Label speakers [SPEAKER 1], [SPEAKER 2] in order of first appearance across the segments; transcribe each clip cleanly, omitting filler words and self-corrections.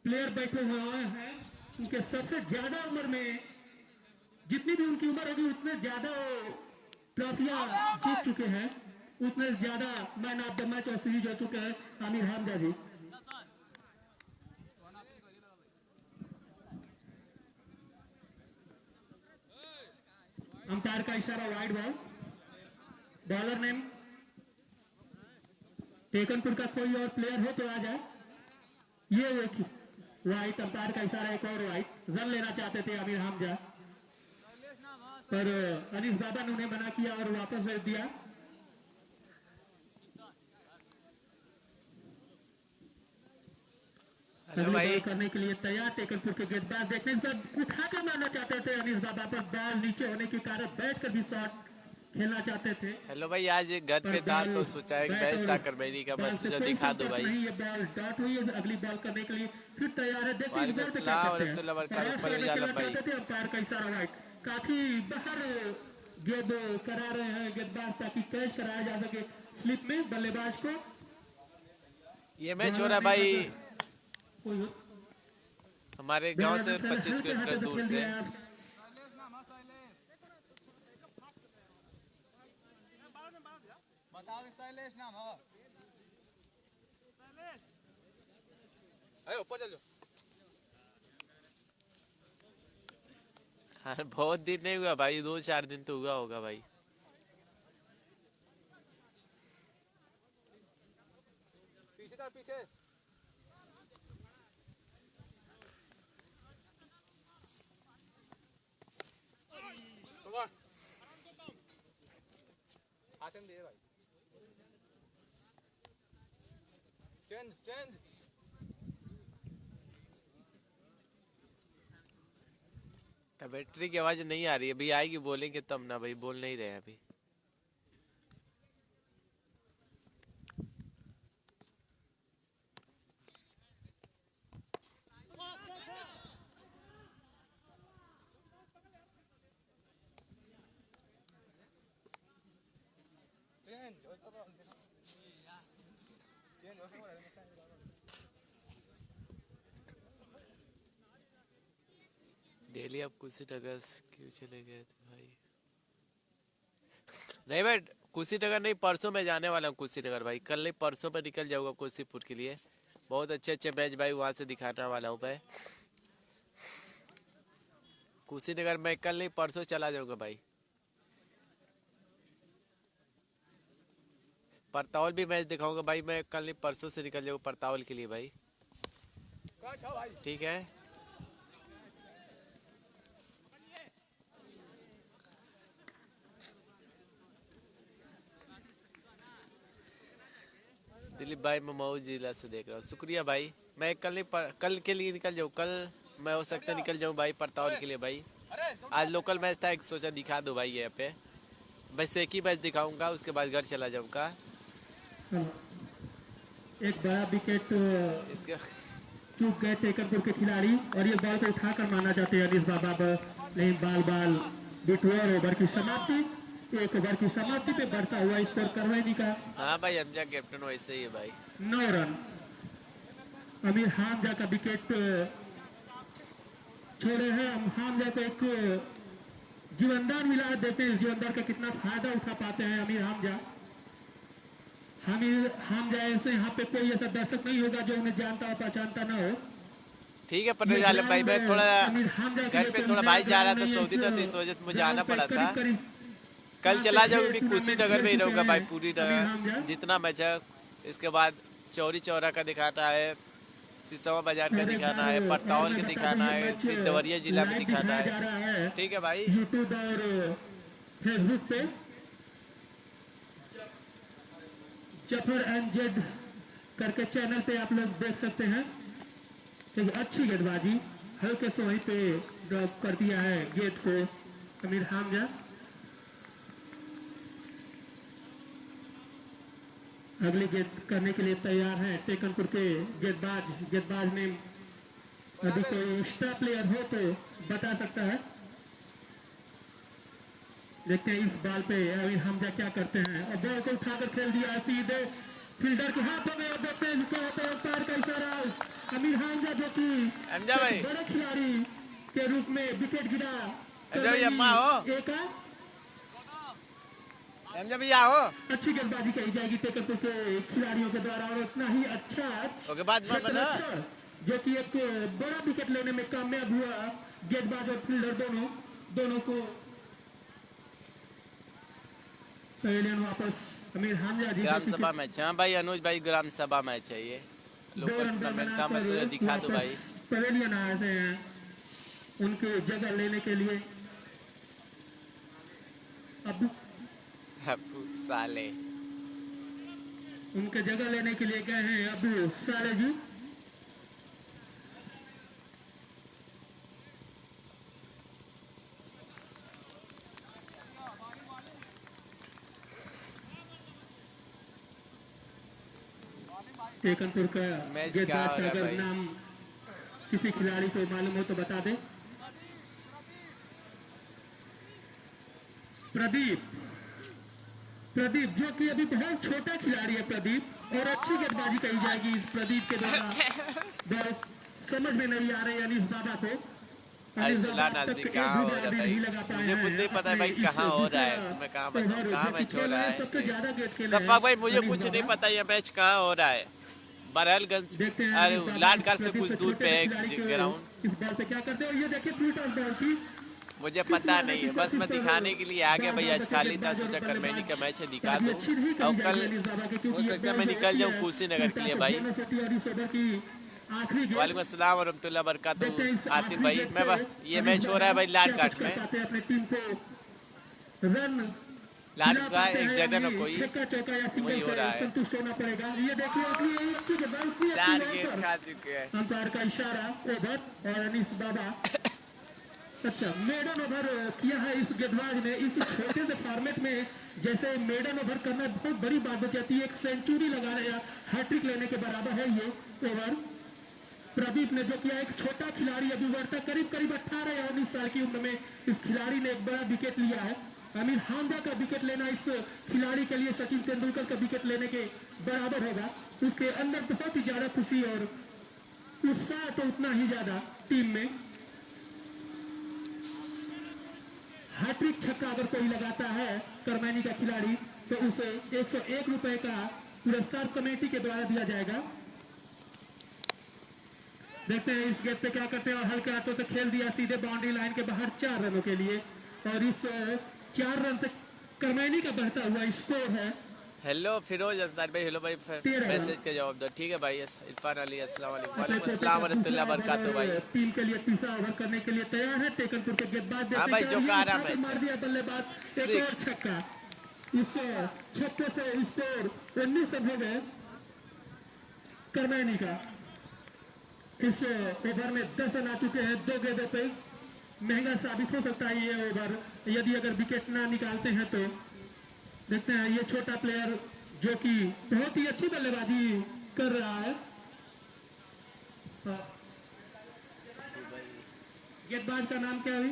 [SPEAKER 1] Player बैठे हुए हैं, उनके सबसे ज्यादा उम्र में, जितनी भी उनकी उम्र होगी उतने ज्यादा ट्रॉफियां जीत चुके हैं, उतने ज्यादा मैन ऑफ द मैच और सीरीज हो चुके हैं आमिर हमजा जी। अंपायर का इशारा wide ball. Bowler name Tekanpur का कोई और प्लेयर हो तो आ जाए। ये एक वाइट, अंपायर का इशारा एक और वाइट। रन लेना चाहते थे आमिर हमजा, पर अनीस बाबा ने उन्हें मना किया और वापस भेज दिया।
[SPEAKER 2] भाई
[SPEAKER 1] करने के लिए तैयार टेकनपुर के गेंदबाज। देखने से उठा कर मारना चाहते थे अनीस बाबा, पर बॉल नीचे होने के कारण बैठ कर भी शॉट खेलना चाहते थे।
[SPEAKER 2] हेलो भाई, आज घर पे था तो सोचा एक मैच था करबेनी का, मैं सोचा दिखा दो भाई।
[SPEAKER 1] ये बॉल डॉट हुई है, अगली बॉल करने के लिए फिर तैयार है। देखिए
[SPEAKER 2] वालेकुम अस्सलाम और रहमतुल्लाहि व बरकातहू भाई।
[SPEAKER 1] अंपायर का इशारा वाइट, काफी बाहर गेंद करा रहे हैं गेंदबाज ताकि कैच कराया जा सके स्लिप में बल्लेबाज को।
[SPEAKER 2] ये मैच हो रहा है भाई हमारे गांव से 25 किलोमीटर दूर से। बहुत दिन नहीं हुआ भाई, 2-4 दिन तो हुआ होगा भाई। पीछे दिए भाई। चेंज बैटरी की आवाज नहीं आ रही है, अभी आएगी बोलेंगे तब ना भाई, बोल नहीं रहे अभी। डेली आप कुशीनगर क्यों चले गए थे भाई? नहीं भाई, कुशीनगर नहीं, परसों मैं जाने वाला हूँ कुशीनगर भाई। कल नहीं परसों में निकल जाऊंगा कुशीपुर के लिए। बहुत अच्छे अच्छे मैच भाई वहां से दिखाने वाला हूँ मैं। कुशीनगर में कल नहीं परसों चला जाऊंगा भाई। परतावल भी मैच दिखाऊंगा भाई मैं, कल नहीं परसों से निकल जाऊंगा परतावल के लिए भाई। ठीक है। दिलीप भाई मैं मऊ जिला से देख रहा हूँ, शुक्रिया भाई। मैं कल नहीं कल के लिए निकल जाऊँ, कल मैं हो सकता है निकल जाऊँ भाई परतावल के लिए भाई। आज लोकल मैच था, एक सोचा दिखा दो भाई यहाँ पे। बस एक ही मैच दिखाऊंगा, उसके बाद घर चला जाऊंगा।
[SPEAKER 1] एक बड़ा विकेट
[SPEAKER 2] इसके
[SPEAKER 1] चूक गए टेकनपुर के खिलाड़ी और ये बॉल को उठाकर मारना चाहते हैं अनीस बाबा, लेकिन बाल बिटोर ओवर की समाप्ति। एक ओवर की समाप्ति पे बढ़ता हुआ स्कोर करवेनी का।
[SPEAKER 2] हाँ भाई, हमजा कैप्टन वैसे ही है भाई।
[SPEAKER 1] 9 रन। अमीर हमजा का विकेट छोड़े हैं। हमजा को एक जीवनदान मिला है, देखते हैं इस जीवनदान का कितना फायदा उठा पाते हैं अमीर हमजा। हमजा ऐसे यहाँ पे कोई ऐसा दर्शक नहीं होगा जो उन्हें जानता और पहचानता ना हो।
[SPEAKER 2] ठीक है परवेज आलम भाई, मैं थोड़ा घर पे थोड़ा भाई जा रहा था सऊदी था, तो इस वजह से मुझे आना पड़ा था। कल चला जाऊंगा भी कुशीनगर में ही रहूंगा भाई पूरी तरह जितना मैच है। इसके बाद चौरी चौरा का दिखाना है, सिसवा बाजार का दिखाना है, परतावल का दिखाना है, फिर देवरिया जिला में दिखाना है। ठीक है भाई।
[SPEAKER 1] यूट्यूब और फेसबुक पे जफर एंड जेड करके चैनल पे आप लोग देख सकते हैं। एक अच्छी गेंदबाजी हल्के से वहीं पे ड्रॉप कर दिया है गेंद को अमीर हमजा। अगली गेंद करने के लिए तैयार हैं टेकनपुर के गेंदबाज ने अभी कोई एक्स्ट्रा प्लेयर हो तो बता सकता है। देखते हैं इस बॉल पे अमीर हमजा क्या करते हैं। और बॉल को उठाकर खेल दिया सीधे फील्डर के हाथों में। देखते हैं इसको अंपायर का इशारा अमीर हमजा जो कि
[SPEAKER 2] हमजा भाई
[SPEAKER 1] बड़े खिलाड़ी के रूप में विकेट गिरा।
[SPEAKER 2] हमजा भाई अम्मा हो हमजा भैया हो।
[SPEAKER 1] अच्छी गेंदबाजी कही जाएगी टेकरपुर के खिलाड़ियों के द्वारा और उतना ही अच्छा
[SPEAKER 2] ओके बाद में बना
[SPEAKER 1] जो कि एक बड़ा विकेट लेने में कामयाब हुआ। गेंदबाज और फील्डर दोनों को पवेलियन वापस अमीर हमजा जी।
[SPEAKER 2] ग्राम सभा मैच। हाँ भाई अनुज भाई ग्राम सभा मैच है ये लोकल टूर्नामेंट था। मैं दिखा दो भाई
[SPEAKER 1] पवेलियन आए हैं उनके जगह लेने के लिए। अबू
[SPEAKER 2] साले
[SPEAKER 1] उनके जगह लेने के लिए गए हैं अबू साले जी। टेकनपुर का
[SPEAKER 2] मैच क्या हो रहा है भाई?
[SPEAKER 1] नाम किसी खिलाड़ी को मालूम हो तो बता दे। प्रदीप जो कि अभी बहुत छोटा खिलाड़ी है प्रदीप और अच्छी गेंदबाजी कही जाएगी इस प्रदीप के द्वारा। बहुत समझ में नहीं आ रहे अनीस बाबा को।
[SPEAKER 2] अरसलान आजमी कहाँ हो रहा है भाई? मुझे खुद नहीं पता है भाई कहाँ हो रहा है। मैं कहाँ बताऊँ कहाँ मैच हो रहा है? सफा भाई मुझे कुछ नहीं पता ये मैच कहाँ हो रहा है। बरहलगंज अरे लाडघाट से कुछ दूर पे है ग्राउंड।
[SPEAKER 1] इस बॉल पे क्या करते हो? ये देखिए फ्री टॉस बॉल थी।
[SPEAKER 2] मुझे पता नहीं है बस मैं दिखाने के लिए आ गया भाई। आज खाली 10 करमैनी का मैच है दिखा दूं और कल हो सकता है मैं निकल जाऊं कुशीनगर के लिए भाई। वालेकुम अस्सलाम वरहमतुल्लाह बरकातहू आतिफ भाई। मैं ये मैच हो रहा है भाई लाडघाट में। लाडघाट एक जगह ना कोई वही हो रहा है। 4 गेंद खा चुके हैं।
[SPEAKER 1] अंपायर का इशारा ओवर और अनीस बाबा। अच्छा मेडन ओवर किया है इस गेंदबाज ने। इस छोटे से फॉर्मेट में जैसे मेडन ओवर करना बहुत बड़ी बात हो जाती है। एक सेंचुरी लगाना या हैट्रिक लेने के बराबर है ये ओवर। प्रदीप ने जो किया एक छोटा खिलाड़ी अभी वर्ता करीब 18 या 19 साल की उम्र में इस खिलाड़ी ने एक बड़ा विकेट लिया है। अमीर हमजा का विकेट लेना इस खिलाड़ी के लिए सचिन तेंदुलकर का विकेट लेने के बराबर होगा। उसके अंदर बहुत ही ज्यादा खुशी और उत्साह तो उतना ही ज्यादा टीम में। हैट्रिक छक्का अगर कोई लगाता है करमैनी का खिलाड़ी तो उसे 101 रुपए का पुरस्कार कमेटी के द्वारा दिया जाएगा। देखते हैं इस गेंद पे क्या करते हैं और हल्के हाथों से खेल दिया सीधे बाउंड्री लाइन के बाहर 4 रनों के लिए। और इस 4 रन से करमैनी का बढ़ता हुआ स्कोर है।
[SPEAKER 2] हेलो फिरोज अंसार भाई। हेलो भाई मैसेज का जवाब दो ठीक है भाई। इरफान अली अस्सलाम वालेकुम। वालेकुम अस्सलाम वरहमतुल्लाह बरकातहू भाई।
[SPEAKER 1] टीम के लिए तीसरा ओवर करने के लिए तैयार है। टेकनपुर के गेंदबाज
[SPEAKER 2] हां भाई जो कह रहा मैच
[SPEAKER 1] मार दिया बल्लेबाज एक और छक्का। इस छक्के से स्कोर 19 रन हो गए करमैनी का। इस ओवर में 10 रन आ चुके हैं 2 गेंदों पे। महंगा साबित हो सकता है ये ओवर यदि अगर विकेट ना निकालते हैं तो। देखते हैं ये छोटा प्लेयर जो कि बहुत ही अच्छी बल्लेबाजी कर रहा है। गेंदबाज का नाम क्या है?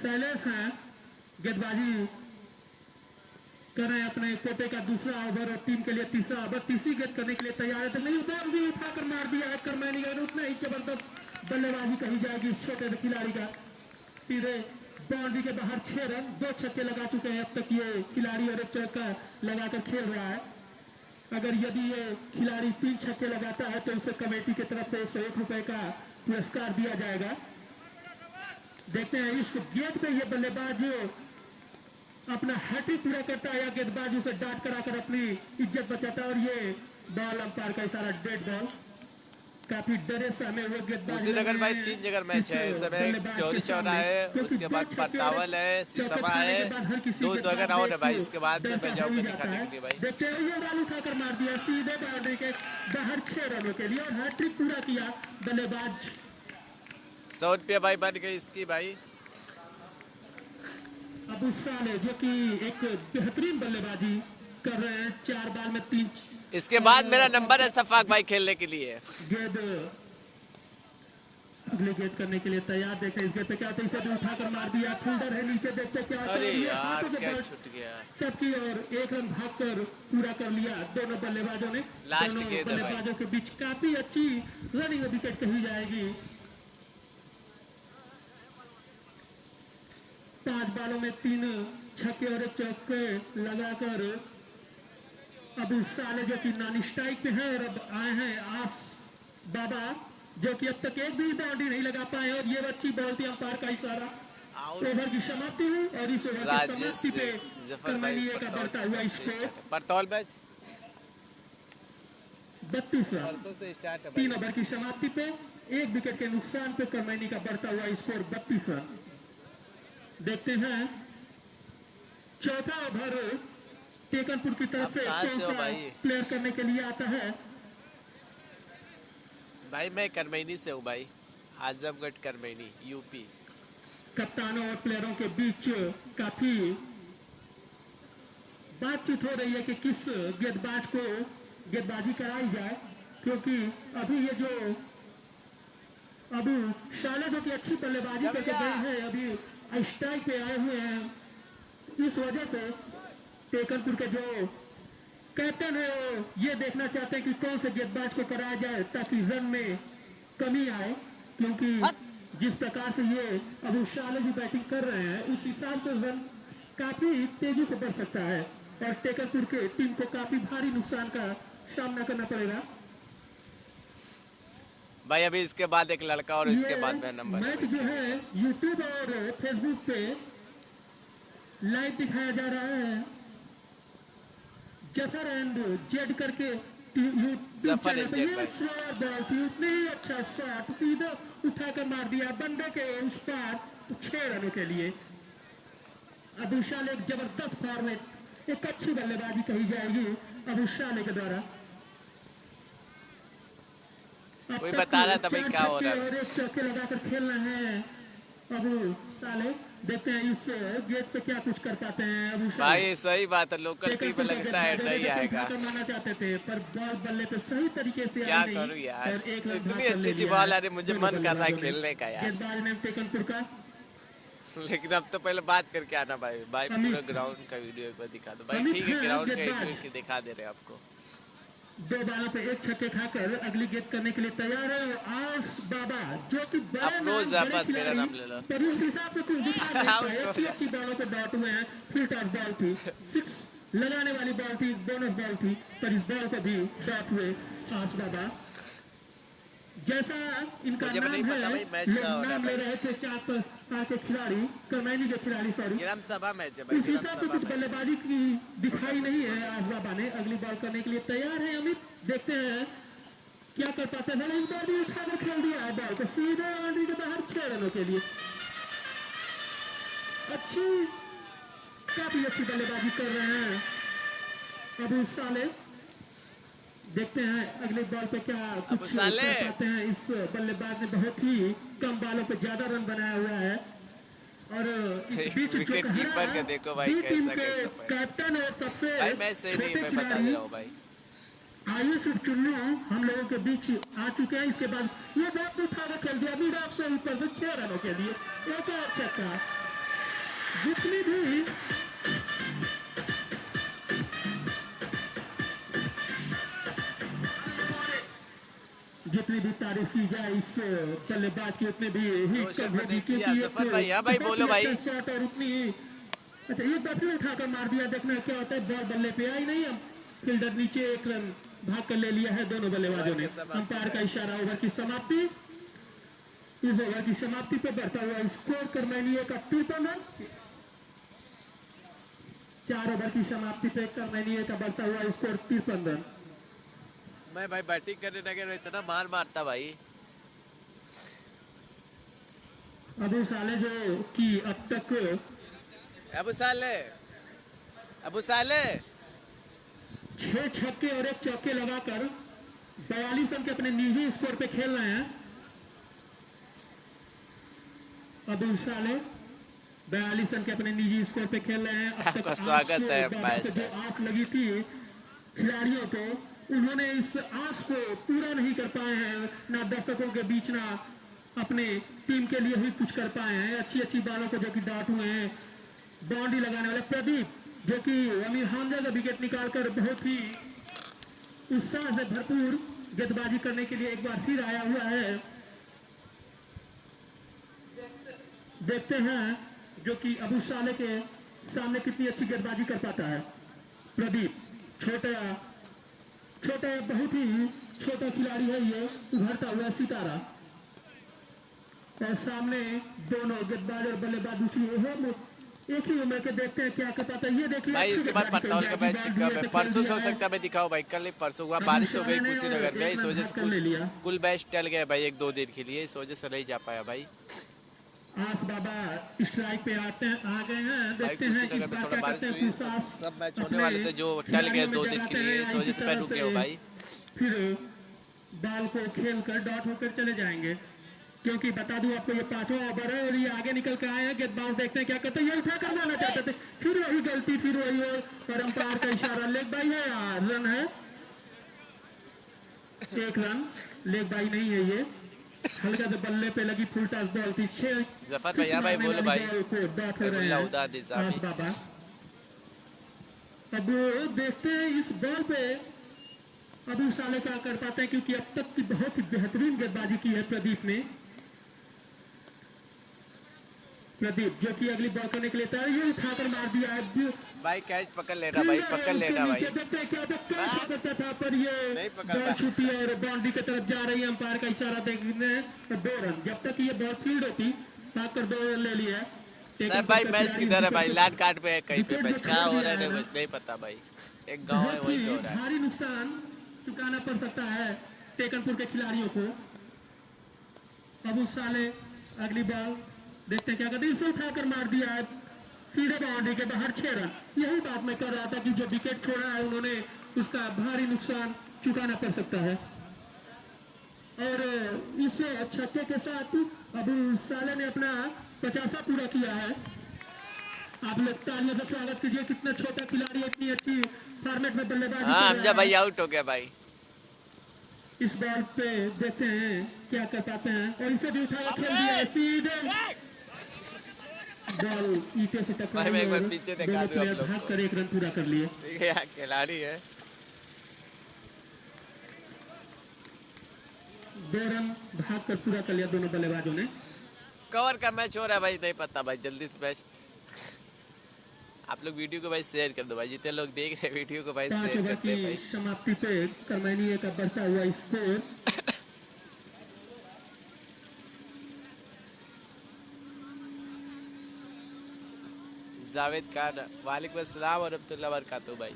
[SPEAKER 1] शैलेश है। गेंदबाजी कर रहे हैं अपने कोटे का दूसरा ओवर और टीम के लिए तीसरा ओवर। तीसरी गेंद करने के लिए तैयार है तो नहीं बॉल भी उठाकर मार दिया है करमैनी का। उतना ही जबरदस्त बल्लेबाजी कही जाएगी इस छोटे से खिलाड़ी का। सीधे बाउंड्री के बाहर 6 रन 2 छक्के लगा चुके हैं अब तक ये खिलाड़ी और एक चौका लगाकर खेल रहा है। अगर यदि ये खिलाड़ी 3 छक्के लगाता है तो उसे कमेटी की तरफ से 101 रुपए का पुरस्कार दिया जाएगा। देखते हैं इस गेंद पे ये बल्लेबाज अपना हैट्रिक पूरा करता है या गेंदबाज उसे डांट कराकर अपनी इज्जत बचाता है। और ये बॉल अंपायर का इशारा डेड बॉल। काफी डरे सहमे हुए गेंदबाज।
[SPEAKER 2] कुशीनगर भाई 3 जगह मैच है इस समय। चौरी चौरा है उसके बाद परतावल है सीसमा है 2 जगह और है भाई। इसके बाद में मैं जाऊंगा दिखाने के लिए भाई।
[SPEAKER 1] देखते हैं ये बॉल उठाकर मार दिया सीधे बाउंड्री के बाहर 6 रनों के लिए और हैट्रिक पूरा किया बल्लेबाज।
[SPEAKER 2] 100 रुपया भाई बन गई इसकी भाई।
[SPEAKER 1] अबू साले जो कि एक बेहतरीन बल्लेबाजी कर रहे हैं 4 बॉल में 3।
[SPEAKER 2] इसके बाद मेरा नंबर है सफाक भाई खेलने के लिए।
[SPEAKER 1] गेंद अगले गेट करने के लिए तैयार। देखते इस गेट पे क्या होता है, इसे भी उठाकर मार दिया, फील्डर है नीचे, देखते क्या होता
[SPEAKER 2] अरे
[SPEAKER 1] है, ये
[SPEAKER 2] यार
[SPEAKER 1] हाथों के
[SPEAKER 2] क्या
[SPEAKER 1] बल
[SPEAKER 2] छूट गया।
[SPEAKER 1] चपकी और एक रन भागकर पूरा कर लिया दोनों बल्लेबाजों ने।
[SPEAKER 2] लास्ट
[SPEAKER 1] दोनों
[SPEAKER 2] गेंद है भाई।
[SPEAKER 1] बल्लेबाजों के बीच काफी अच्छी रनिंग विकेट कही जाएगी। 5 बालों में 3 छक्के और 1 चौके लगाकर अब साले जो कि नॉन स्ट्राइक पे है और अब आए हैं आस बाबा, जो कि अब तक एक भी बाउंड्री नहीं लगा पाए और ये अच्छी बॉल थी, अंपायर का इशारा।
[SPEAKER 2] आउट।
[SPEAKER 1] ओवर की समाप्ति हुई और इस ओवर की
[SPEAKER 2] राजेश
[SPEAKER 1] समाप्ति पे
[SPEAKER 2] जफर भाई
[SPEAKER 1] कर्मैनिया का बढ़ता हुआ स्कोर
[SPEAKER 2] परतौल मैच
[SPEAKER 1] 32 रन।
[SPEAKER 2] परसों से स्टार्ट है
[SPEAKER 1] 3
[SPEAKER 2] भाई।
[SPEAKER 1] ओवर की समाप्ति पे 1 विकेट के नुकसान पे कर्मैनी का बढ़ता हुआ स्कोर 32 रन। देखते हैं चौथा ओवर टेकनपुर की तरफ
[SPEAKER 2] अब
[SPEAKER 1] से
[SPEAKER 2] कहाँ से हो
[SPEAKER 1] कौन सा
[SPEAKER 2] भाई?
[SPEAKER 1] प्लेयर करने के लिए आता है।
[SPEAKER 2] भाई मैं करमैनी से हूँ भाई, आजमगढ़ करमैनी यूपी।
[SPEAKER 1] कप्तानों और प्लेयरों के बीच काफी बातचीत हो रही है कि किस गेंदबाज को गेंदबाजी कराई जाए, क्योंकि अभी ये जो अभी शाले जो की अच्छी बल्लेबाजी करके गए हैं, अभी स्ट्राइक पे आए हुए हैं, इस वजह से टेकनपुर के जो कैप्टन है वो ये देखना चाहते हैं कि कौन से गेंदबाज को कराया जाए ताकि रन में कमी आए, क्योंकि जिस प्रकार से ये अभी शाले जी बैटिंग कर रहे हैं उस हिसाब से रन काफी तेजी से बढ़ सकता है और टेकनपुर के टीम को काफी भारी नुकसान का सामना करना पड़ेगा।
[SPEAKER 2] भाई अभी इसके बाद एक लड़का और इसके बाद मेरा नंबर है
[SPEAKER 1] मैच जो है यूट्यूब और फेसबुक पे लाइव दिखाया जा रहा है। जफर एंड जेड करके
[SPEAKER 2] जफर एंड जेड भाई।
[SPEAKER 1] शॉट बॉल थी, उतनी ही अच्छा शॉट सीधा उठाकर मार दिया बंदे के उस पार 6 रनों के लिए। अबू शाले एक जबरदस्त फॉर्मेट, एक अच्छी बल्लेबाजी कही जाएगी अबू शाले के द्वारा।
[SPEAKER 2] कोई बता रहा था भाई क्या हो रहा है।
[SPEAKER 1] और 1 चौके लगाकर खेलना है अबू साले। देखते हैं इस गेट पे क्या कुछ कर पाते हैं अबू साले।
[SPEAKER 2] भाई सही बात है, लोकल टीम में लगता है नहीं आएगा।
[SPEAKER 1] मानना चाहते थे पर बॉल बल्ले पे सही तरीके से
[SPEAKER 2] क्या करूं यार, इतनी अच्छी अच्छी बॉल आ रही, मुझे मन कर रहा है खेलने का यार।
[SPEAKER 1] गेंदबाज ने टेकनपुर का,
[SPEAKER 2] लेकिन अब तो पहले बात करके आना भाई। भाई पूरा ग्राउंड का वीडियो एक बार दिखा दो भाई। ठीक है ग्राउंड का वीडियो दिखा दे रहे हैं आपको।
[SPEAKER 1] 2 बालों पे 1 छक्के खाकर अगली गेंद करने के लिए तैयार है आस बाबा, जो कि
[SPEAKER 2] अफरोज अहमद मेरा नाम ले लो।
[SPEAKER 1] पर उस हिसाब से कुछ दिखा नहीं रहा है। अच्छी बॉलों पे डॉट हुए हैं, फिर टॉस बॉल थी, 6 लगाने वाली बॉल थी, बोनस बॉल थी, पर इस बॉल को भी डॉट हुए आस बाबा। जैसा इनका
[SPEAKER 2] मुझे
[SPEAKER 1] नाम
[SPEAKER 2] नहीं पता भाई मैच
[SPEAKER 1] है,
[SPEAKER 2] का हो रहा है
[SPEAKER 1] नाम ले
[SPEAKER 2] भाई।
[SPEAKER 1] रहे थे 4 के खिलाड़ी, कर्मैनी के खिलाड़ी, सॉरी
[SPEAKER 2] ग्राम सभा मैच है भाई,
[SPEAKER 1] इस
[SPEAKER 2] ग्राम
[SPEAKER 1] हिसाब से
[SPEAKER 2] सभा
[SPEAKER 1] कुछ
[SPEAKER 2] मैच।
[SPEAKER 1] बल्लेबाजी की दिखाई नहीं है आज बाबा ने। अगली बॉल करने के लिए तैयार है अमित, देखते हैं क्या कर पाते हैं। इस बार भी उठाकर खेल दिया है बॉल को सीधे बाउंड्री के बाहर 6 रनों के लिए। काफी अच्छी बल्लेबाजी कर रहे हैं अबू साले। देखते हैं अगली बॉल पे क्या कुछ कर पाते हैं। इस बल्लेबाज ने बहुत ही कम बालों पे ज्यादा रन बनाया हुआ है और
[SPEAKER 2] विकेट कीपर का देखो भाई कैसा कैसा
[SPEAKER 1] कैप्टन और सबसे
[SPEAKER 2] भाई मैच सही नहीं है, मैं बता दे रहा हूँ भाई।
[SPEAKER 1] आयुष चुन्नू हम लोगों के बीच आ चुके हैं। इसके बाद ये बहुत उठाकर खेल दिया मिड ऑफ से ऊपर से 6 रनों के लिए, एक और छक्का। जितनी भी तारीफ की जाए इस बल्लेबाज की उतने भी ही कम होगी, क्योंकि
[SPEAKER 2] भाई हाँ भाई बोलो भाई।
[SPEAKER 1] शॉट और उतनी ही अच्छा एक बार फिर उठाकर मार दिया। देखना क्या होता है, बॉल बल्ले पे आई नहीं, अब फील्डर नीचे 1 रन भाग कर ले लिया है दोनों बल्लेबाजों ने। अंपायर का इशारा, ओवर की समाप्ति। इस ओवर की समाप्ति पे बढ़ता हुआ स्कोर कर्मैनिया का 53 रन। 4 ओवर की समाप्ति पे कर्मैनिया का बढ़ता हुआ स्कोर 53 रन।
[SPEAKER 2] मैं भाई बैटिंग करने लगे इतना मार मारता भाई।
[SPEAKER 1] अबू साले जो कि अब तक
[SPEAKER 2] अबू साले
[SPEAKER 1] 6 छक्के और 1 चौके लगाकर 42 रन के अपने निजी स्कोर पे खेल रहे हैं। अबू साले 42 रन के अपने निजी स्कोर पे खेल रहे हैं। अब तक
[SPEAKER 2] स्वागत है
[SPEAKER 1] जो आस लगी थी खिलाड़ियों को, उन्होंने इस आस को पूरा नहीं कर पाए हैं, ना दर्शकों के बीच ना अपने टीम के लिए ही कुछ कर पाए हैं। अच्छी अच्छी बालों को जो कि डॉट हुए हैं। बाउंड्री लगाने वाले प्रदीप जो कि अमीर हमजा का विकेट निकालकर बहुत ही उत्साह से भरपूर गेंदबाजी करने के लिए एक बार फिर आया हुआ है। देखते हैं जो कि अबू साले के सामने कितनी अच्छी गेंदबाजी कर पाता है। प्रदीप छोटा बहुत ही छोटा खिलाड़ी है ये, उभरता हुआ सितारा। और सामने दोनों गेंदबाज और बल्लेबाज दूसरी एक ही उम्र के। देखते हैं क्या कर पाता है। ये देखिए
[SPEAKER 2] भाई इसके बाद पड़ताल का मैच परसों से हो सकता है। मैं दिखाऊं भाई, कल परसों हुआ बारिश हो गई कुशीनगर में, इस वजह से कुल मैच टल गया भाई 1-2 दिन के लिए, इस वजह से नहीं जा पाया भाई।
[SPEAKER 1] आस बाबा स्ट्राइक पे आ गए हैं। देखते हैं
[SPEAKER 2] कुशीनगर में थोड़ा बारिश हुई, सब मैच होने वाले थे जो टल गए 2 दिन के लिए, इस वजह से मैं रुक गया हूँ भाई।
[SPEAKER 1] फिर बॉल को खेल कर डॉट होकर चले जाएंगे, क्योंकि बता दूं आपको ये 5वां ओवर है और ये आगे निकल के आए हैं। गेंदबाज देखते हैं क्या करते हैं, ये उठा कर मारना चाहते थे, फिर वही गलती, फिर वही और अंपायर का इशारा। लेग बाई है यार, रन है, 1 रन। लेग बाई नहीं है ये, हल्का से बल्ले पे लगी फुल टॉस बॉल थी। 6
[SPEAKER 2] जफर भैया भाई बोलो भाई
[SPEAKER 1] डॉट हो रहे हैं बाबा। अब देखते हैं इस बॉल पे अबू साले क्या कर पाते हैं, क्योंकि अब तक की बहुत ही बेहतरीन गेंदबाजी की है प्रदीप ने। प्रदीप जो कि अगली बॉल करने के लिए तैयार, ये उठाकर मार दिया
[SPEAKER 2] भाई। कैच पकड़ लेना भाई, पकड़ लेना भाई।
[SPEAKER 1] देखते हैं क्या करता था, पर ये बॉल छूटी और बाउंड्री की तरफ जा रही है। अंपायर का इशारा देखने 2 रन। जब तक ये बॉल फील्ड होती भागकर 2 रन ले लिया।
[SPEAKER 2] साहब भाई मैच किधर है भाई? लैंड कार्ड पे है कहीं पे मैच, कहाँ हो रहा है नहीं पता भाई। एक गांव है वहीं पे हो रहा है।
[SPEAKER 1] भारी नुकसान चुकाना पड़ सकता है टेकनपुर के खिलाड़ियों को। अबू साले अगली बॉल देखते हैं क्या करते हैं, इसे उठाकर मार दिया है सीधे बाउंड्री के बाहर, 6 रन। यही बात मैं कर रहा था कि जो विकेट छोड़ा है उन्होंने उसका भारी नुकसान चुकाना पड़ सकता है। और इस छक्के के साथ अबू साले ने अपना 50वां पूरा किया है। आप लोग तालियों से स्वागत कीजिए, कितना छोटा खिलाड़ी इतनी अच्छी फॉर्मेट में बल्लेबाजी।
[SPEAKER 2] हाँ हमजा भाई आउट हो गया भाई।
[SPEAKER 1] इस बॉल पे देखते हैं क्या कर पाते हैं, और इसे भी उठाया खेल दिया सीधे बॉल ईटे से टकराई
[SPEAKER 2] भाई। मैं पीछे दिखा दूं आप लोग
[SPEAKER 1] भाग कर 1 रन पूरा कर लिए।
[SPEAKER 2] ठीक है यार, खिलाड़ी है।
[SPEAKER 1] 2 रन भाग कर पूरा कर लिया दोनों बल्लेबाजों ने।
[SPEAKER 2] कवर का मैच हो रहा है भाई, नहीं पता भाई, जल्दी से मैच। आप लोग वीडियो को भाई शेयर कर दो भाई, जितने लोग देख रहे हैं वीडियो को भाई शेयर करते हैं भाई।
[SPEAKER 1] समाप्ति पे करमैनी का बढ़ता हुआ स्कोर।
[SPEAKER 2] जावेद खान वालेकुम अस्सलाम और रहमतुल्लाह बरकातहू भाई।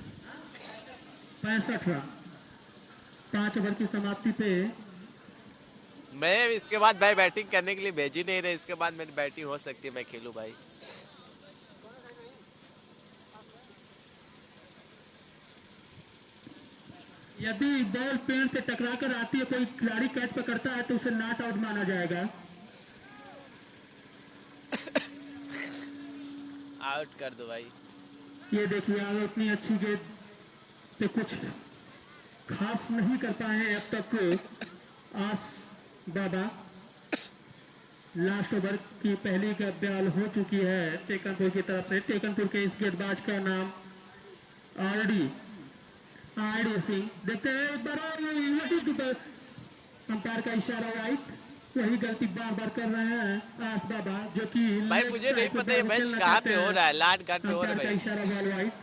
[SPEAKER 1] 65 रन 5 ओवर की समाप्ति पे।
[SPEAKER 2] मैं इसके बाद भाई बैटिंग करने के लिए भेज ही नहीं रहे, इसके बाद मेरी बैटिंग हो सकती है, मैं खेलूं भाई।
[SPEAKER 1] यदि बॉल पेड़ से टकराकर आती है, कोई खिलाड़ी कैच पकड़ता है तो उसे नॉट आउट माना जाएगा।
[SPEAKER 2] आउट कर दो भाई।
[SPEAKER 1] ये देखिए आगे इतनी अच्छी गेंद पे कुछ खास नहीं कर पाए हैं अब तक आस बाबा। लास्ट ओवर की पहली बॉल हो चुकी है टेकनपुर की तरफ से। टेकनपुर के इस गेंदबाज का नाम आरडी सिंह। देखते हैं एक बार और अंपायर का इशारा वाइट, वही गलती बार बार कर रहे हैं आस बाबा, जो कि
[SPEAKER 2] भाई मुझे नहीं पता ये मैच कहाँ पे हो रहा है, लाड घाट पे हो रहा है भाई।
[SPEAKER 1] इशारा बॉल वाइट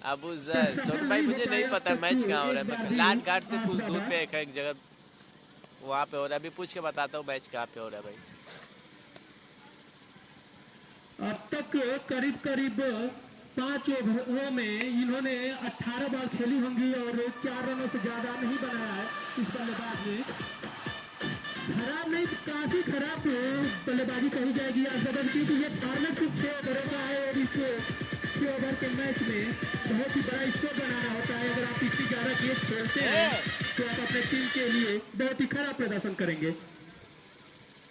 [SPEAKER 2] अबू जर सोन भाई, मुझे नहीं पता मैच कहाँ हो रहा है। लाड घाट से कुछ दूर पे एक जगह वहाँ पे हो रहा है, अभी पूछ के बताता हूँ मैच कहाँ पे हो रहा है भाई।
[SPEAKER 1] अब तक करीब करीब 5 ओवरों में इन्होंने 18 बॉल खेली होंगी और 4 रनों से ज्यादा नहीं बनाया है इस बल्लेबाज ने। खराब नहीं, काफी खराब बल्लेबाजी कही जाएगी आज जबरदस्त, क्योंकि ये फॉर्मेट 6 ओवरों का है और इस 6 ओवर के मैच में बहुत ही बड़ा स्कोर बनाना होता है। अगर आप इतनी 11 गेंद खेलते हैं तो आप अपने टीम के लिए बहुत ही खराब प्रदर्शन करेंगे।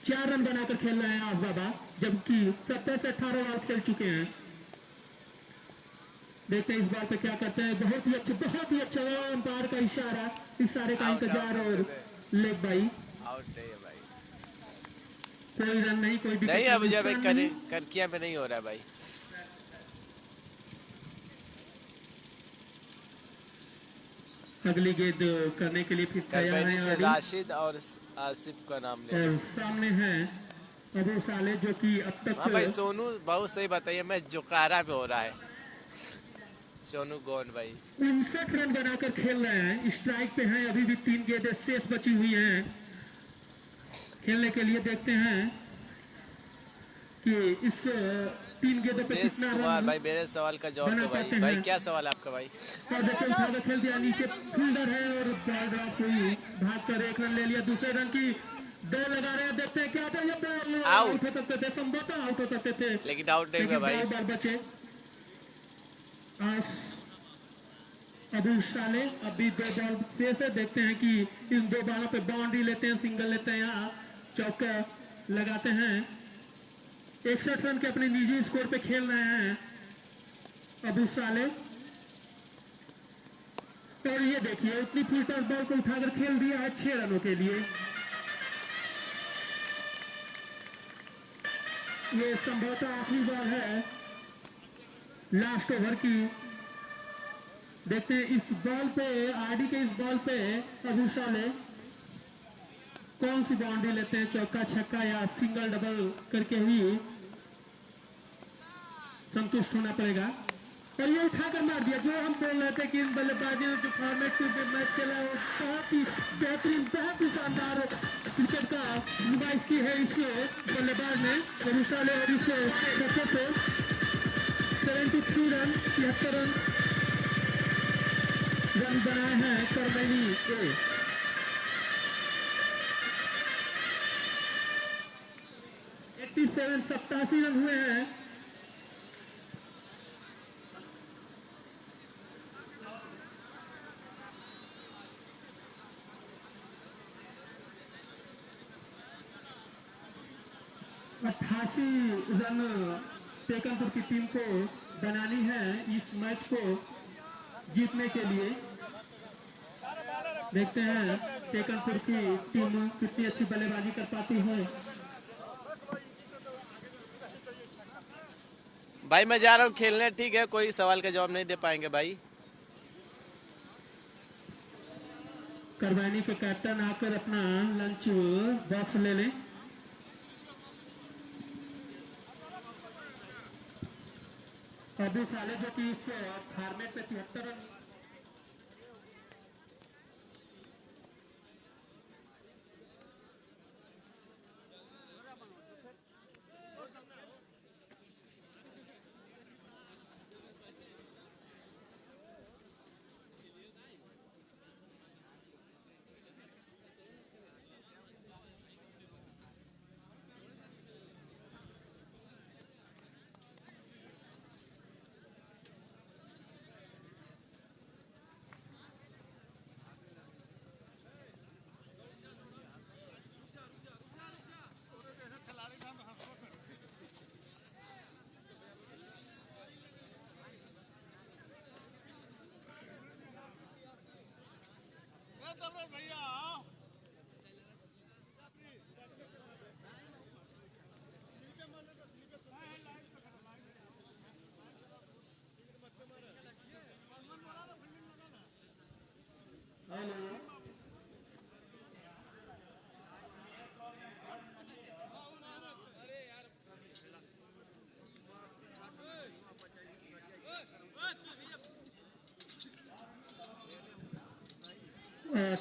[SPEAKER 1] 4 रन बनाकर खेल रहे हैं आज बाबा, जबकि 17 से 18 बॉल खेल चुके हैं। देखते हैं इस बार पे क्या करते हैं। बहुत ही अच्छा अंपायर का इशारा, इशारे का इंतजार और लेग बाई
[SPEAKER 2] आउट है भाई।
[SPEAKER 1] कोई रन नहीं, कोई विकेट
[SPEAKER 2] नहीं अब जब
[SPEAKER 1] नहीं।
[SPEAKER 2] करकिया में नहीं हो रहा है भाई।
[SPEAKER 1] अगली गेंद करने के लिए फिर तैयार है
[SPEAKER 2] से राशिद और आसिफ का नाम ले।
[SPEAKER 1] और सामने है अबू साले जो कि अब तक।
[SPEAKER 2] हाँ भाई सोनू बहुत सही बताइए, मैं जोकारा में हो रहा है सोनू गौन भाई।
[SPEAKER 1] 59 रन बनाकर खेल रहे हैं, स्ट्राइक पे हैं, अभी भी 3 गेंदें शेष बची हुई हैं खेलने के लिए। देखते हैं कि इस 3 गेंदों पे कितना रन
[SPEAKER 2] भाई मेरे सवाल का जवाब दो भाई। भाई क्या सवाल है आपका भाई?
[SPEAKER 1] और देखिए उठा खेल दिया, नीचे फील्डर है और बॉल ड्रॉप हुई, भाग कर 1 रन ले लिया। दूसरे रन की दौड़ लगा रहे हैं, देखते हैं क्या था, ये बॉल आउट हो सकते थे, संभवतः आउट हो सकते थे,
[SPEAKER 2] लेकिन आउट नहीं हुआ भाई।
[SPEAKER 1] बॉल बचे। अबू साले अभी 2 बॉल शेष है, देखते हैं कि इन 2 बॉलों पे बाउंड्री लेते हैं, सिंगल लेते हैं या चौका लगाते हैं। 61 रन के अपने निजी स्कोर पे खेल रहे हैं अबू साले। और ये देखिए इतनी फुलटॉस बॉल को उठाकर खेल दिया है 6 रनों के लिए। ये संभवतः आखिरी बॉल है लास्ट ओवर की। देखते हैं इस बॉल पे, आरडी के इस बॉल पे अबू साले कौन सी बाउंड्री लेते हैं, चौका छक्का या सिंगल डबल करके ही संतुष्ट होना पड़ेगा। और ये उठाकर मार दिया, जो हम बोल रहे थे कि इन बल्लेबाजी ने जो फॉर्मेट में मैच खेला वो बहुत ही बेहतरीन, बहुत ही शानदार क्रिकेट का नुमाइश की है इस बल्लेबाज ने अबू साले। और इस छक्के पे 73 रन 73 रन बनाए हैं करमैनी के। 87 रन हुए हैं। अट्ठासी रन टेकनपुर की टीम को बनानी है इस मैच को जीतने के लिए। देखते हैं टेकनपुर की टीम कितनी अच्छी बल्लेबाजी कर पाती है।
[SPEAKER 2] भाई मैं जा रहा हूँ खेलने, ठीक है? कोई सवाल का जवाब नहीं दे पाएंगे भाई।
[SPEAKER 1] करवानी के कैप्टन आकर अपना लंच बॉक्स ले लें। अबू साले जो कि इस फॉर्मेट पे 73 रन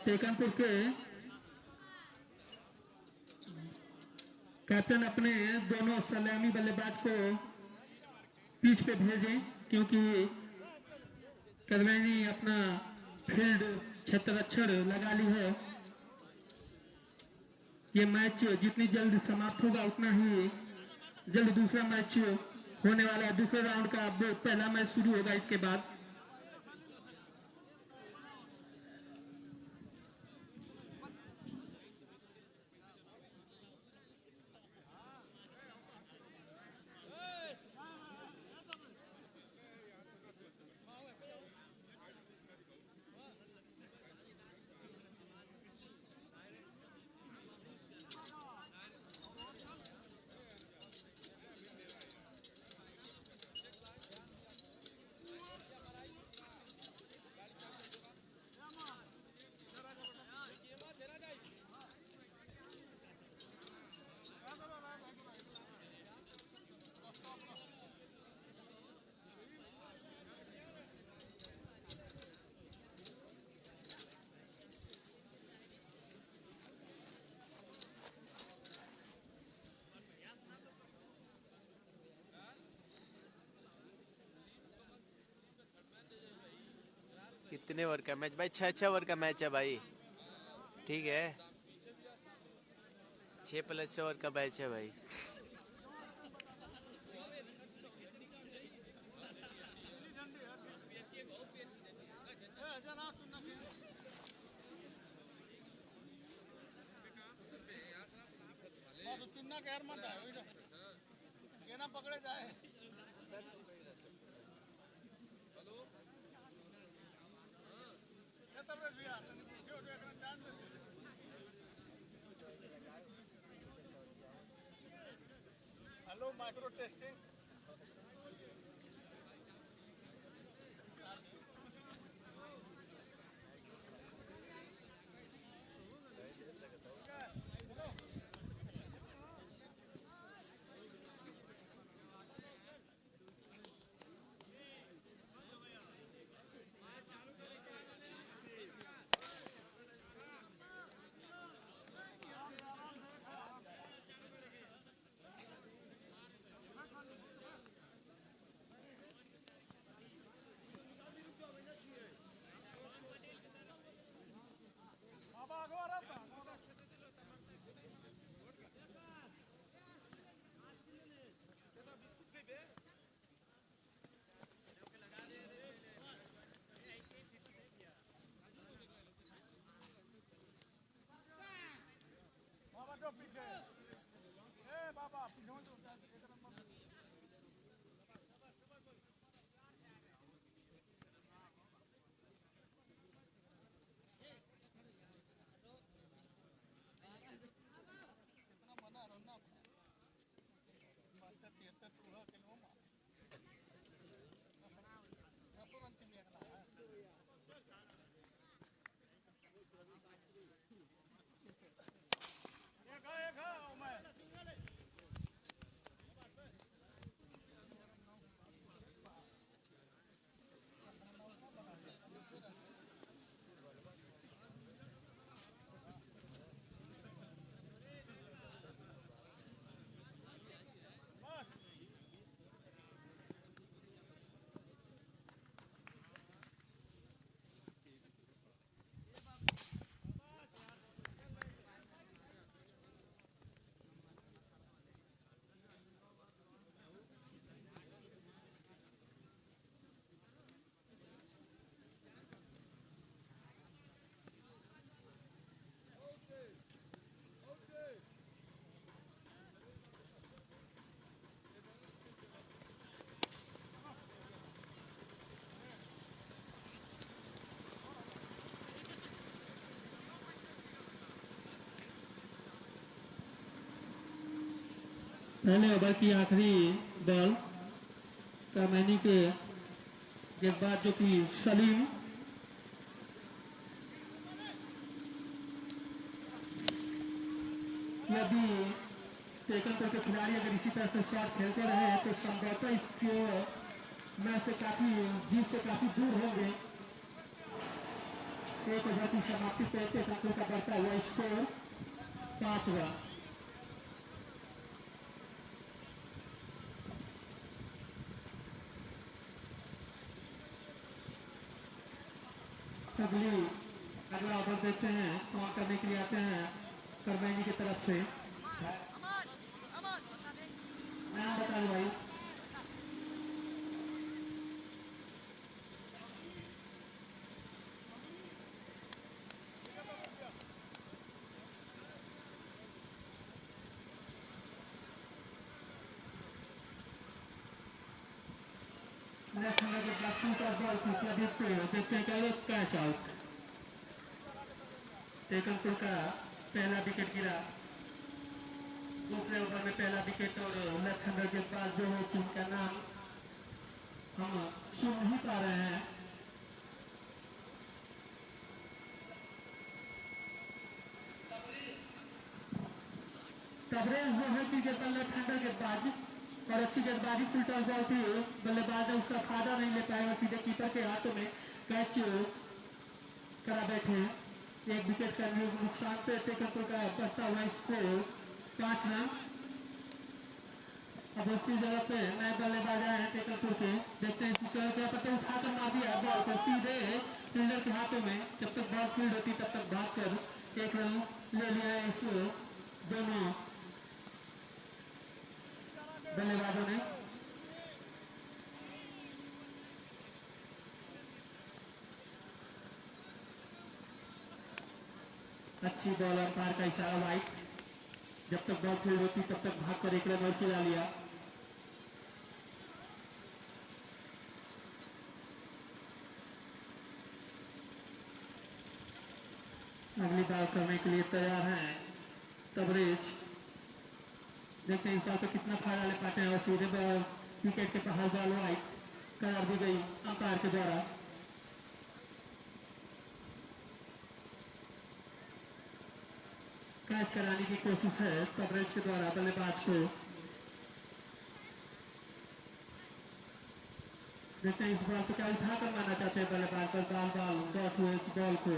[SPEAKER 1] टेकनपुर के कैप्टन अपने दोनों सलामी बल्लेबाज को पिच पे भेजें, क्योंकि करवैनी अपना फील्ड क्षेत्ररक्षण लगा ली है। ये मैच जितनी जल्द समाप्त होगा उतना ही जल्द दूसरा मैच होने वाला है। दूसरे राउंड का अब पहला मैच शुरू होगा इसके बाद।
[SPEAKER 2] कितने ओवर का मैच भाई? 6 ओवर का मैच है भाई। ठीक है, 6 + 6 ओवर का मैच है भाई।
[SPEAKER 3] पकड़े जाए हेलो माइक्रो टेस्टिंग
[SPEAKER 1] पहले ओवर की आखिरी बॉल करमैनी के गेंदबाज जो कि सलीम यदि टेकनपुर के खिलाड़ी अगर इसी तरह से शॉट खेलते रहे तो संभवतः इसके मैच से काफी जीत से काफी दूर होंगे। एक ओवर की समाप्ति पे टेकनपुर का बढ़ता हुआ स्कोर 5 रन। अगला ओवर देखते हैं कौन करने के लिए आते हैं करमैनी की तरफ से। नाम बता दो भाई। देखते हैं क्या कैच आउट। टेकनपुर का पहला विकेट गिरा। दूसरे ओवर में पहला विकेट और लेफ्ट हैंडर के पास जो है उनका नाम हम सुन नहीं पा रहे हैं। कवरेज जो है कि लेफ्ट हैंडर गेंदबाज और अच्छी गेंदबाजी उल्टा बॉल थी। बल्लेबाज ने उसका फायदा नहीं ले पाया, सीधे कीपर के हाथों में कैच करा बैठे। एक विकेट का नुकसान पे टेकनपुर का बढ़ता हुआ स्कोर 5 रन। अब उसकी जगह पे नए बल्लेबाज आए हैं टेकनपुर के। देखते हैं क्या पता उठाकर मार दिया बॉल को सीधे भागते में, जब तक बॉल फील्ड होती तब तक भागकर एक रन ले लिया है इस दोनों बल्लेबाजों ने। अच्छी बॉल, अंपायर का इशारा वाइट। जब तक बॉल फील्ड होती तब तक भागकर एक रन और खिला लिया। अगली बॉल करने के लिए तैयार है तबरेज। देखते हैं इस बॉल पर कितना फायदा ले पाते हैं और सीधे बॉल विकेट के बाहर बॉल वाइट करार दी गई अंपायर के द्वारा। कैच कराने की कोशिश है तबरेज के द्वारा बल्लेबाज को। देखते हैं इस बॉल को क्या उठाकर मारना चाहते हैं बल्लेबाज पर। बॉल डॉट हुए इस बॉल को।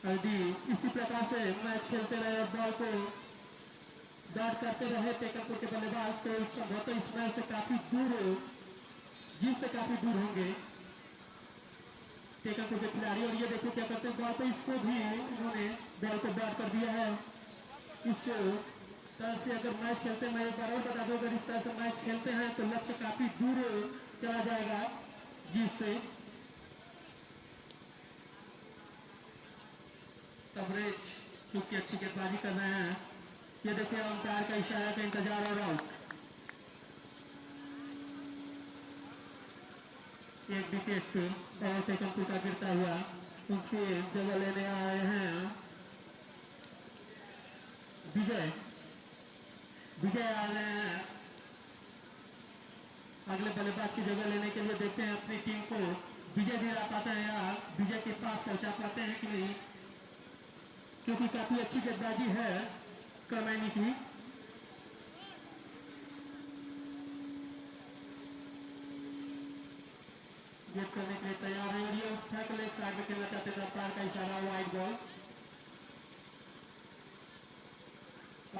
[SPEAKER 1] यदि इसी प्रकार से मैच खेलते रहे, बॉल को डॉट करते रहे टेकनपुर के बल्लेबाज, तो संभवतः इस मैच से काफी दूर, जीत से काफी दूर होंगे टेकनपुर के खिलाड़ी। और ये देखो क्या करते हैं बॉल पे, इसको भी उन्होंने बॉल को डॉट कर दिया है। इस तरह से अगर मैच खेलते हैं, मैं एक बार और बता दूं, अगर इस तरह से मैच खेलते हैं तो लक्ष्य काफी दूर चला जाएगा जीत से। तबरेज चूंकि अच्छी गेंदबाजी कर रहे हैं। ये देखिए अंपायर का इशारा का इंतजार और आउट। एक विकेट और टेकनपुर का गिरता हुआ उनकी जगह लेने आए हैं विजय। विजय आ रहे हैं अगले बल्लेबाज की जगह लेने के लिए। देखते हैं अपनी टीम को विजय दिला पाते हैं या विजय के पास पहुंचा पाते हैं कि नहीं, क्योंकि काफी अच्छी गेंदबाजी है करमैनी की। गेट करने के लिए तैयार है और ये फेंक लेग साइड में खेलना चाहते थे। अंपायर का इशारा वाइड बॉल।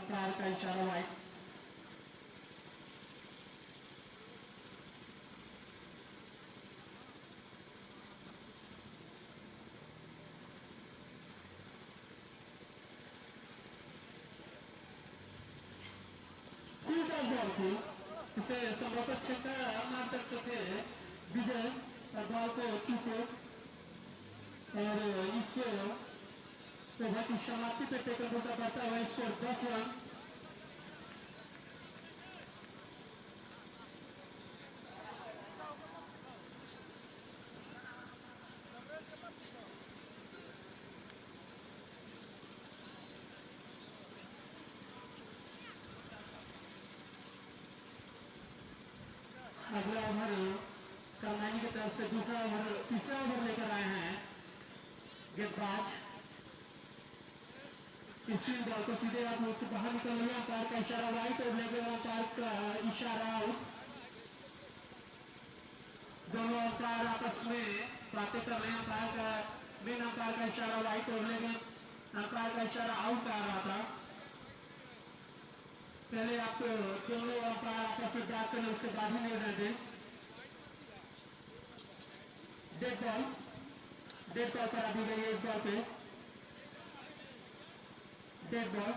[SPEAKER 1] अंपायर का इशारा वाइड। बॉल को उसे संभवतः छक्का मार सकते थे विजय और बॉल को चूको और इस ओवर की समाप्ति पे टेकनपुर का बढ़ता हुआ स्कोर 10 रन। अगला ओवर करमैनी की तरफ से तीसरा ओवर लेकर आए हैं गेंदबाज। स्पिन बॉल को सीधे आप मुझसे बाहर निकल रही है। अंपायर का इशारा राइट और लेकर अंपायर का इशारा आउट। दोनों अंपायर आपस में बातें कर रहे हैं। अंपायर का मेन अंपायर का इशारा राइट और लेकर अंपायर का इशारा आउट आ रहा था। पहले आप दोनों अंपायर आपस में बात करें, उसके बाद ही नहीं रहते। डेड बॉल करा दी गई है इस बॉल पे। Dead ball.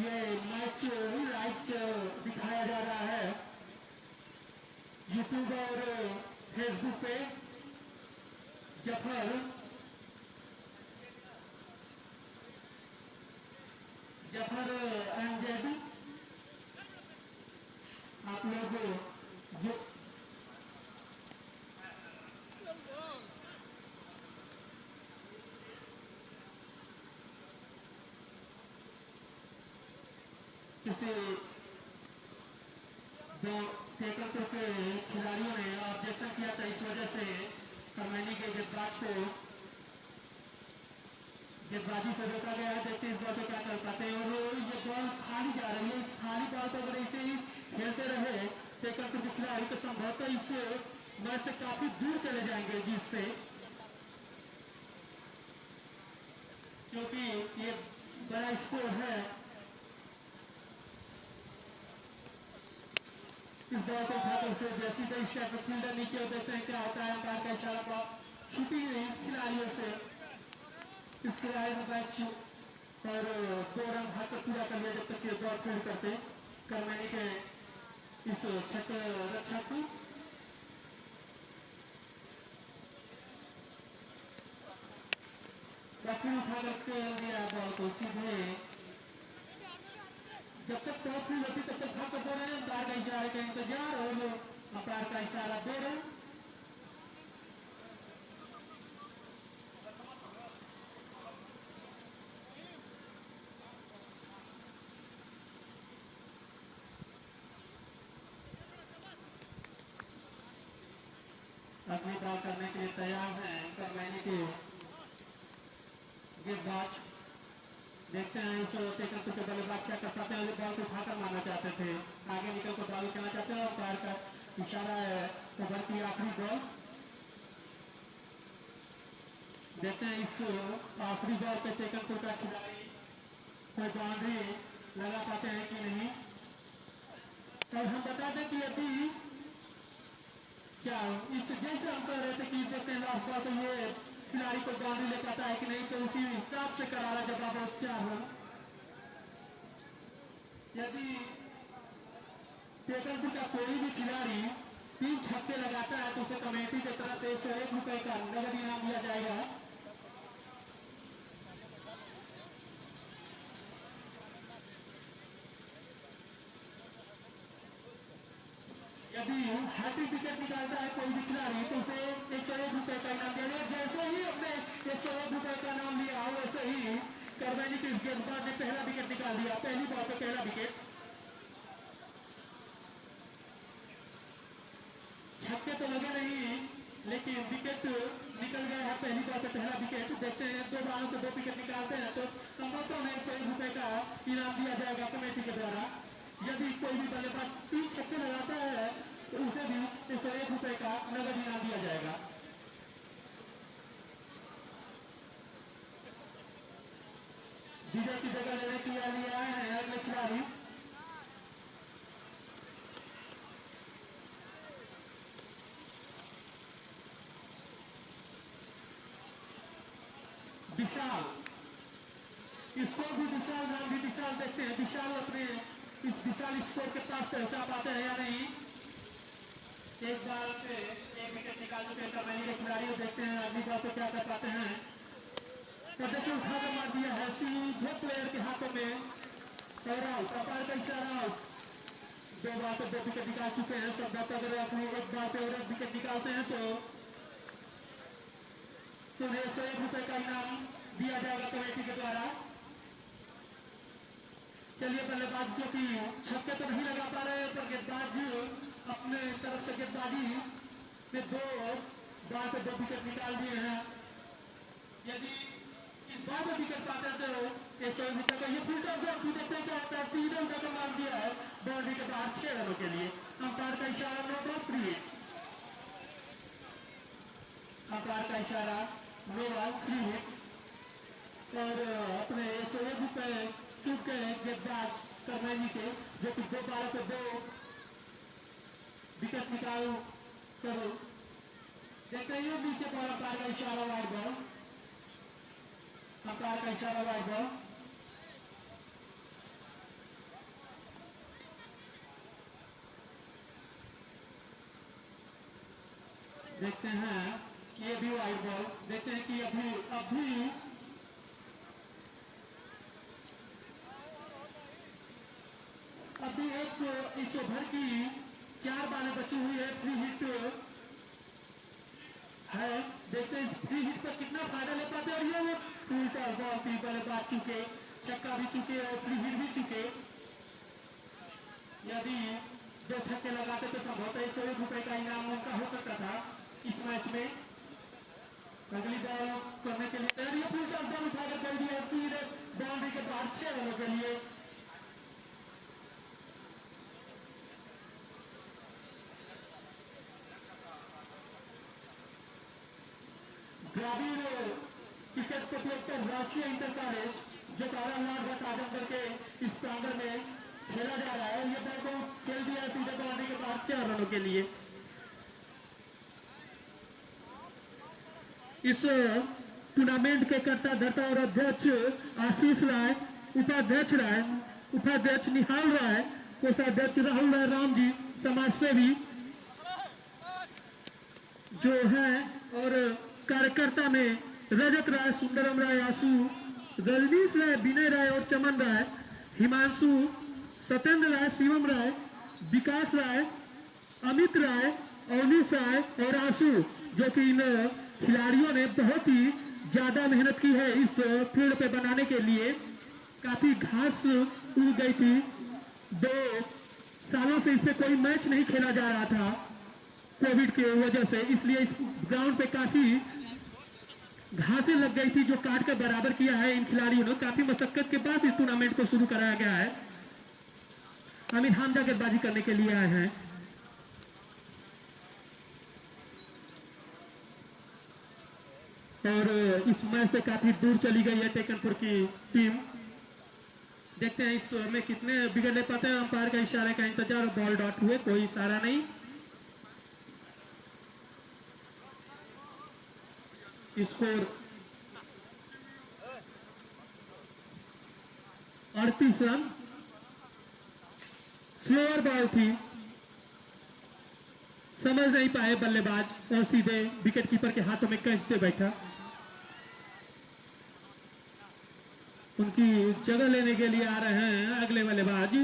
[SPEAKER 1] ये मैच लाइव दिखाया जा रहा है यूट्यूब और फेसबुक पे। जफर एमजेड आप लोग जो किसी जो टेकनपुर के खिलाड़ियों ने ऑब्जेक्शन किया था, इस वजह से करमैनी के गेंदबाज को गेंदबाजी से रोका गया है। देखते इस बॉल पे क्या कर पाते हैं। और ये बॉल खाली जा रही है। खाली बॉल को अगर ऐसे ही खेलते रहे टेकनपुर के खिलाड़ी तो संभवतः इस मैच से काफी दूर चले जाएंगे जीत से, क्योंकि ये बड़ा क्या स्कोर है। इस बॉल को उठाकर उसे जैसी तैसी स्टेप फील्डर नीचे देखते हैं क्या होता है। अंपायर का इशारा पर छुट्टी नहीं खिलाड़ियों से। इस खिलाड़ी ने बैट और 2 रन भागकर पूरा कर लिया जब तक ये बॉल फील्ड करते करवाने के इस छक्के रक्षा को। काफी उठा करके दिया बॉल को सीधे। जब तक टॉप फील्ड होती तब तक भाग करते रहे। अंपायर का इशारे का इंतजार और अंपायर का इशारा 2 रन। अगली बॉल करने के लिए तैयार हैं करवाने के गेंदबाज। देखते हैं इस टेकन को बल्लेबाज क्या कर पाते हैं। बॉल को उठाकर मारना चाहते थे, आगे निकल कर बॉल खेलना चाहते हैं। अंपायर का इशारा है ओवर की आखिरी बॉल। देखते हैं इस आखिरी बॉल पे टेकन को का खिलाड़ी कोई बाउंड्री लगा पाते हैं कि नहीं। और हम बता दें कि अभी क्या इस जैसे हम कह रहे थे कि देखते हैं लास्ट बॉल तो ये खिलाड़ी को बाउंड्री ले पाता है कि नहीं, तो उसी हिसाब से करारा जवाब 4 रन। यदि टेकनपुर का कोई भी खिलाड़ी 3 छक्के लगाता है तो उसे कमेटी की तरफ से 101 रुपए का नगद इनाम दिया जाएगा। यदि हैट्रिक विकेट निकालता है कोई भी खिलाड़ी तो उसे 101 रुपए का इनाम दिया जाएगा। जैसे ही हमने 101 रुपए का इनाम लिया वैसे ही करवानी के गेंदबाज ने पहला विकेट निकाल दिया। पहली बॉल पे पहला विकेट। छक्के तो लगे नहीं लेकिन विकेट निकल गया है। पहली बॉल पे पहला विकेट। देखते हैं 2 बॉलों से 2 विकेट निकालते हैं तो संभवतः उन्हें 101 रुपए का इनाम दिया जाएगा कमेटी के द्वारा। यदि कोई भी बल्लेबाज 3 छक्के लगाता है तो उसे भी 101 रुपए का नगद इनाम दिया जाएगा। विजय की जगह लेने के लिए आए हैं अगले खिलाड़ी। विशाल, स्कोर भी विशाल, नाम भी विशाल। देखते हैं विशाल अपने इस विशाल स्कोर के पास पहुंचा पाते हैं या नहीं। एक बार से 1 विकेट निकाल चुके करवानी के खिलाड़ी। देखते हैं अगली बॉल पे क्या कर पाते हैं। तो देखिए उठाकर मार दिया है सीधे प्लेयर के हाथों में और आउट। अंपायर का इशारा आउट। 2 बार पे 2 विकेट निकाल चुके हैं। सब अगर अपनी एक बार पे और 1 विकेट निकालते हैं तो उन्हें 101 रुपए का इनाम दिया जाएगा कमेटी के द्वारा। चलिए बल्लेबाज जो कि छक्के तो नहीं लगा पा रहे पर गेंदबाज अपने तरफ से गेंदबाजी में 2 बार पे 2 विकेट निकाल दिए हैं। यदि इस बार में विकेट पाते हैं तो 101 रुपए का ये फिल्टर देखते हैं क्या होता है। 3 रन का मार दिया है बाउंड्री के बाहर 6 रनों के लिए। अंपायर का इशारा नो बॉल 3। अंपायर का इशारा नो बॉल 3 और अपने 101 रुपए चूक गए गेंदबाज करवानी के जो कि 2 बार से 2 विकेट निकाल करो। देखते हैं नीचे पर अंपायर का इशारा वाइड बॉल। अंपायर का इशारा वाइड बॉल। देखते हैं ये भी वाइड बॉल। देखते हैं कि अभी एक इस ओवर की 4 बालें बची हुई है। फ्री हिट है। देखते हैं फ्री हिट पर कितना फायदा ले पाते हैं। और ये उल्टा बॉल थी, बल्लेबाज चुके, छक्का भी चुके और फ्री हिट भी चुके। यदि 2 छक्के लगाते तो संभवतः 101 रुपए का इनाम उनका हो सकता था इस मैच में। अगली बॉल करने के लिए उल्टा बॉल उठाकर कर दिया सीधे बाउंड्री के बाहर 6 रनों के लिए। ग्रामीण क्रिकेट प्रतियोगिता राष्ट्रीय इंटर कॉलेज जो 12 लाख इस प्रांगण में खेला जा रहा है। ये बॉल को खेल दिया है सीधे बनाने के बाद 4 रनों के लिए। इस टूर्नामेंट के कर्ता धर्ता और अध्यक्ष आशीष राय, उपाध्यक्ष राय, उपाध्यक्ष निहाल राय, कोषाध्यक्ष राहुल राय राम जी, समाज सेवी जो है, और कार्यकर्ता में रजत राय, सुंदरम राय, आशु, रजनीश राय, विनय राय और चमन राय, हिमांशु, सत्येंद्र राय, शिवम राय, विकास राय, अमित राय, अवनीश राय और आशु, जो कि इन खिलाड़ियों ने बहुत ही ज्यादा मेहनत की है इस फील्ड पे बनाने के लिए। काफी घास उग गई थी, 2 सालों से इससे कोई मैच नहीं खेला जा रहा था कोविड की वजह से, इसलिए इस ग्राउंड पे काफी घासें लग गई थी, जो काट कर बराबर किया है इन खिलाड़ियों ने। काफी मशक्कत के बाद इस टूर्नामेंट को शुरू कराया गया है। अमीर हमजा गेंदबाजी करने के लिए आए हैं। और इस मैच से काफी दूर चली गई है टेकनपुर की टीम। देखते हैं इस में कितने विकेट ले पाते हैं। अंपायर का इशारे का इंतजार, बॉल डॉट हुए, कोई इशारा नहीं। Score 38 run. स्लोअर बॉल थी, समझ नहीं पाए बल्लेबाज और सीधे विकेट कीपर के हाथों में कैच से बैठा। उनकी जगह लेने के लिए आ रहे हैं अगले बल्लेबाज।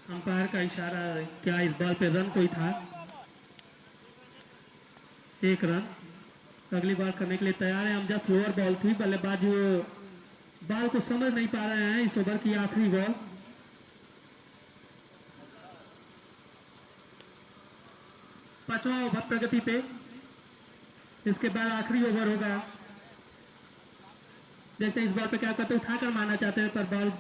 [SPEAKER 1] अंपायर का इशारा, क्या इस बॉल पे रन कोई था? 1 रन। अगली बार करने के लिए तैयार है हमजा। स्लोअर बॉल थी, बल्लेबाज बॉल को समझ नहीं पा रहे हैं। इस ओवर की आखिरी बॉल। पांचवा ओवर प्रगति पे, इसके बाद आखिरी ओवर होगा। देखते हैं इस बॉल पे क्या करते हैं। उठाकर मारना चाहते हैं पर बॉल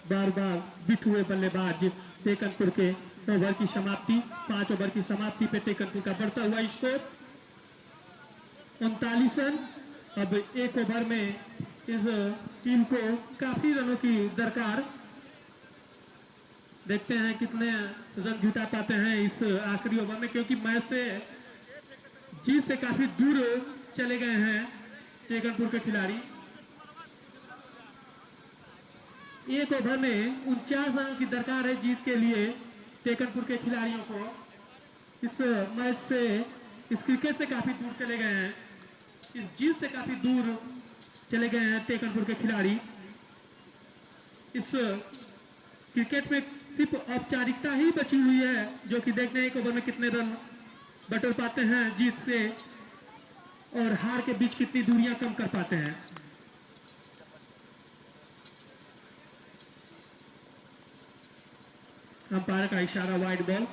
[SPEAKER 1] बार बार बिट हुए बल्लेबाज। टेकनपुर के ओवर की समाप्ति, 5 ओवर की समाप्ति पे टेकनपुर का बढ़ता हुआ स्कोर 39 रन। अब 1 ओवर में इस टीम को काफी रनों की दरकार। देखते हैं कितने रन जुटा पाते हैं इस आखिरी ओवर में, क्योंकि मैच से जीत से काफी दूर चले गए हैं टेकनपुर के खिलाड़ी। 1 ओवर में 49 रन की दरकार है जीत के लिए टेकनपुर के खिलाड़ियों को। इस मैच से, इस क्रिकेट से काफी दूर चले गए हैं, इस जीत से काफी दूर चले गए हैं टेकनपुर के खिलाड़ी। इस क्रिकेट में सिर्फ औपचारिकता ही बची हुई है, जो कि देखते हैं 1 ओवर में कितने रन बटोर पाते हैं जीत से और हार के बीच कितनी दूरियां कम कर पाते हैं। अंपायर का इशारा, वाइड बॉल।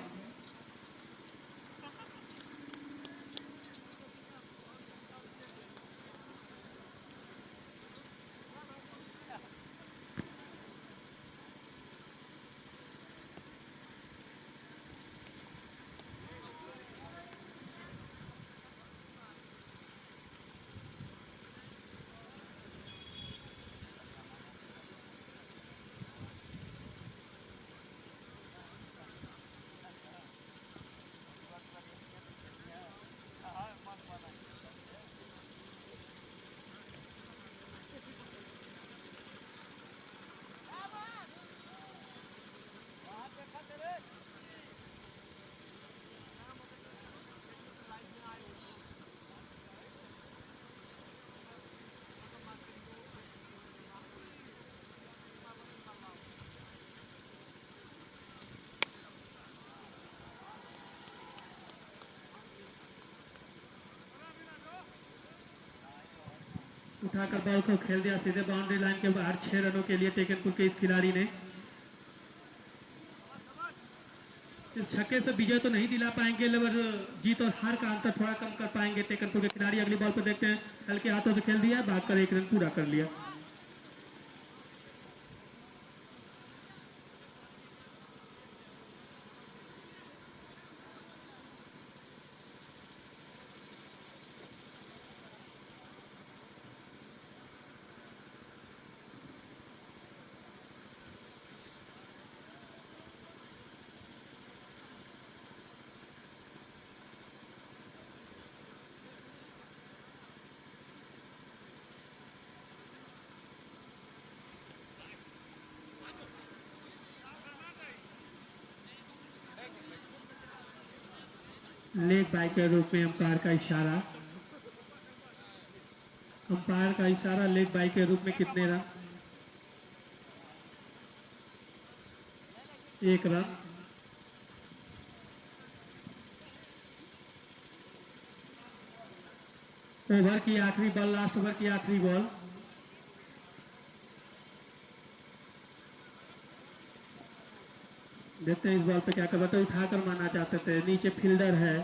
[SPEAKER 1] उठाकर बॉल को खेल दिया सीधे बाउंड्री लाइन के बाहर। 6 रनों के लिए टेकनपुर के इस खिलाड़ी ने। इस छक्के से विजय तो नहीं दिला पाएंगे, लेकिन जीत और हार का अंतर थोड़ा कम कर पाएंगे टेकनपुर के खिलाड़ी। अगली बॉल पर देखते हैं, हल्के हाथों से खेल दिया, भागकर 1 रन पूरा कर लिया। लेग बाय के रूप में अंपायर का इशारा। अंपायर का इशारा लेग बाय के रूप में। कितने रन? 1 रन। ओवर की आखिरी बॉल, लास्ट ओवर की आखिरी बॉल। देखते हैं इस बॉल पे क्या कर रहे थे। उठाकर मारना चाहते थे, नीचे फील्डर है,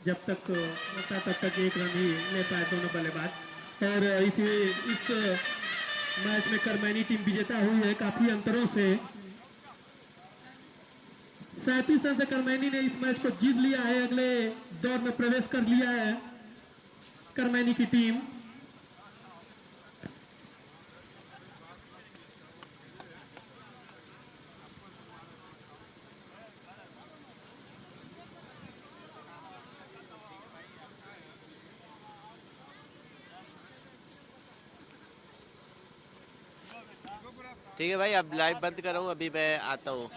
[SPEAKER 1] जब तक होता तब तक 1 रन ही ले पाए दोनों बल्लेबाज। और इस मैच में करमैनी टीम विजेता हुई है काफी अंतरों से। 37 रन से करमैनी ने इस मैच को जीत लिया है, अगले दौर में प्रवेश कर लिया है करमैनी की टीम।
[SPEAKER 2] ठीक है भाई, अब लाइव बंद कर रहा हूँ, अभी मैं आता हूँ।